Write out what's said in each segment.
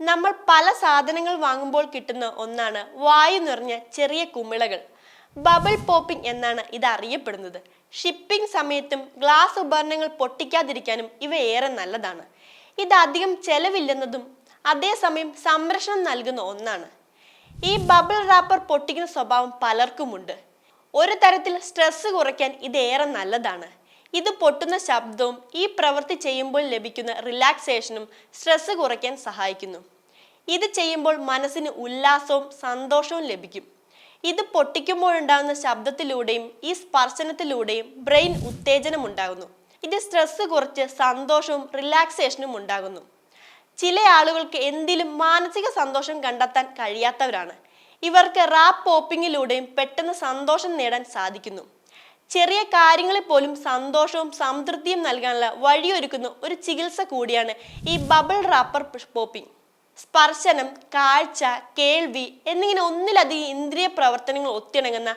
നമ്മൾ പല സാധനങ്ങൾ വാങ്ങുമ്പോൾ കിട്ടുന്ന ഒന്നാണ് വായു നിറഞ്ഞ ചെറിയ കുമിളകൾ. ബബിൾ പോപ്പിംഗ് എന്നാണ് ഇത് അറിയപ്പെടുന്നത്. ഷിപ്പിംഗ് സമയത്തും ഗ്ലാസ് ഉപകരണങ്ങൾ പൊട്ടിക്കാതിരിക്കാനും ഇവ ഏറെ നല്ലതാണ്. ഇത് അധികം ചെലവില്ലെന്നതും അതേസമയം സംരക്ഷണം നൽകുന്ന ഒന്നാണ്. ഈ ബബിൾ റാപ്പർ പൊട്ടിക്കുന്ന സ്വഭാവം പലർക്കുമുണ്ട്. ഒരു തരത്തിൽ സ്ട്രെസ് കുറയ്ക്കാൻ ഇത് ഏറെ നല്ലതാണ്. ഇത് പൊട്ടുന്ന ശബ്ദവും ഈ പ്രവൃത്തി ചെയ്യുമ്പോൾ ലഭിക്കുന്ന റിലാക്സേഷനും സ്ട്രെസ് കുറയ്ക്കാൻ സഹായിക്കുന്നു. ഇത് ചെയ്യുമ്പോൾ മനസ്സിന് ഉല്ലാസവും സന്തോഷവും ലഭിക്കും. ഇത് പൊട്ടിക്കുമ്പോഴുണ്ടാകുന്ന ശബ്ദത്തിലൂടെയും ഈ സ്പർശനത്തിലൂടെയും ബ്രെയിൻ ഉത്തേജനം ഉണ്ടാകുന്നു. ഇത് സ്ട്രെസ് കുറച്ച് സന്തോഷവും റിലാക്സേഷനും ഉണ്ടാകുന്നു. ചില ആളുകൾക്ക് എന്തിലും മാനസിക സന്തോഷം കണ്ടെത്താൻ കഴിയാത്തവരാണ്. ഇവർക്ക് റാപ്പ് പോപ്പിങ്ങിലൂടെയും പെട്ടെന്ന് സന്തോഷം നേടാൻ സാധിക്കുന്നു. ചെറിയ കാര്യങ്ങളിൽ പോലും സന്തോഷവും സംതൃപ്തിയും നൽകാനുള്ള വഴിയൊരുക്കുന്ന ഒരു ചികിത്സ കൂടിയാണ് ഈ ബബിൾ റാപ്പർ പോപ്പിംഗ്. സ്പർശനം, കാഴ്ച, കേൾവി എന്നിങ്ങനെ ഒന്നിലധികം ഇന്ദ്രിയ പ്രവർത്തനങ്ങൾ ഒത്തിണങ്ങുന്ന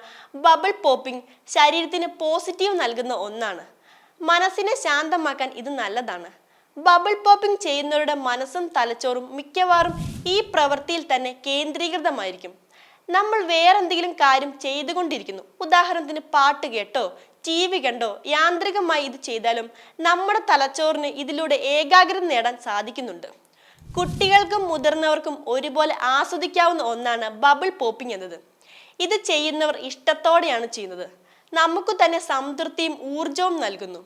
ബബിൾ പോപ്പിംഗ് ശരീരത്തിന് പോസിറ്റീവ് നൽകുന്ന ഒന്നാണ്. മനസ്സിനെ ശാന്തമാക്കാൻ ഇത് നല്ലതാണ്. ബബിൾ പോപ്പിംഗ് ചെയ്യുന്നവരുടെ മനസ്സും തലച്ചോറും മിക്കവാറും ഈ പ്രവൃത്തിയിൽ തന്നെ കേന്ദ്രീകൃതമായിരിക്കും. നമ്മൾ വേറെന്തെങ്കിലും കാര്യം ചെയ്തുകൊണ്ടിരിക്കുന്നു, ഉദാഹരണത്തിന് പാട്ട് കേട്ടോ TV കണ്ടോ യാന്ത്രികമായി ഇത് ചെയ്താലും നമ്മുടെ തലച്ചോറിന് ഇതിലൂടെ ഏകാഗ്രത നേടാൻ സാധിക്കുന്നുണ്ട്. കുട്ടികൾക്കും മുതിർന്നവർക്കും ഒരുപോലെ ആസ്വദിക്കാവുന്ന ഒന്നാണ് ബബിൾ പോപ്പിംഗ് എന്നത്. ഇത് ചെയ്യുന്നവർ ഇഷ്ടത്തോടെയാണ് ചെയ്യുന്നത്. നമുക്ക് തന്നെ സംതൃപ്തിയും ഊർജവും നൽകുന്നു.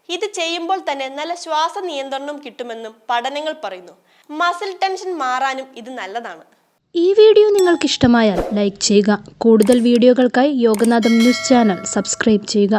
ഇത് ചെയ്യുമ്പോൾ തന്നെ നല്ല ശ്വാസ നിയന്ത്രണവും കിട്ടുമെന്നും പഠനങ്ങൾ പറയുന്നു. മസിൽ ടെൻഷൻ മാറാനും ഇത് നല്ലതാണ്. ഈ വീഡിയോ നിങ്ങൾക്ക് ഇഷ്ടമായാൽ ലൈക്ക് ചെയ്യുക. കൂടുതൽ വീഡിയോകൾക്കായി യോഗനാഥം ന്യൂസ് ചാനൽ സബ്സ്ക്രൈബ് ചെയ്യുക.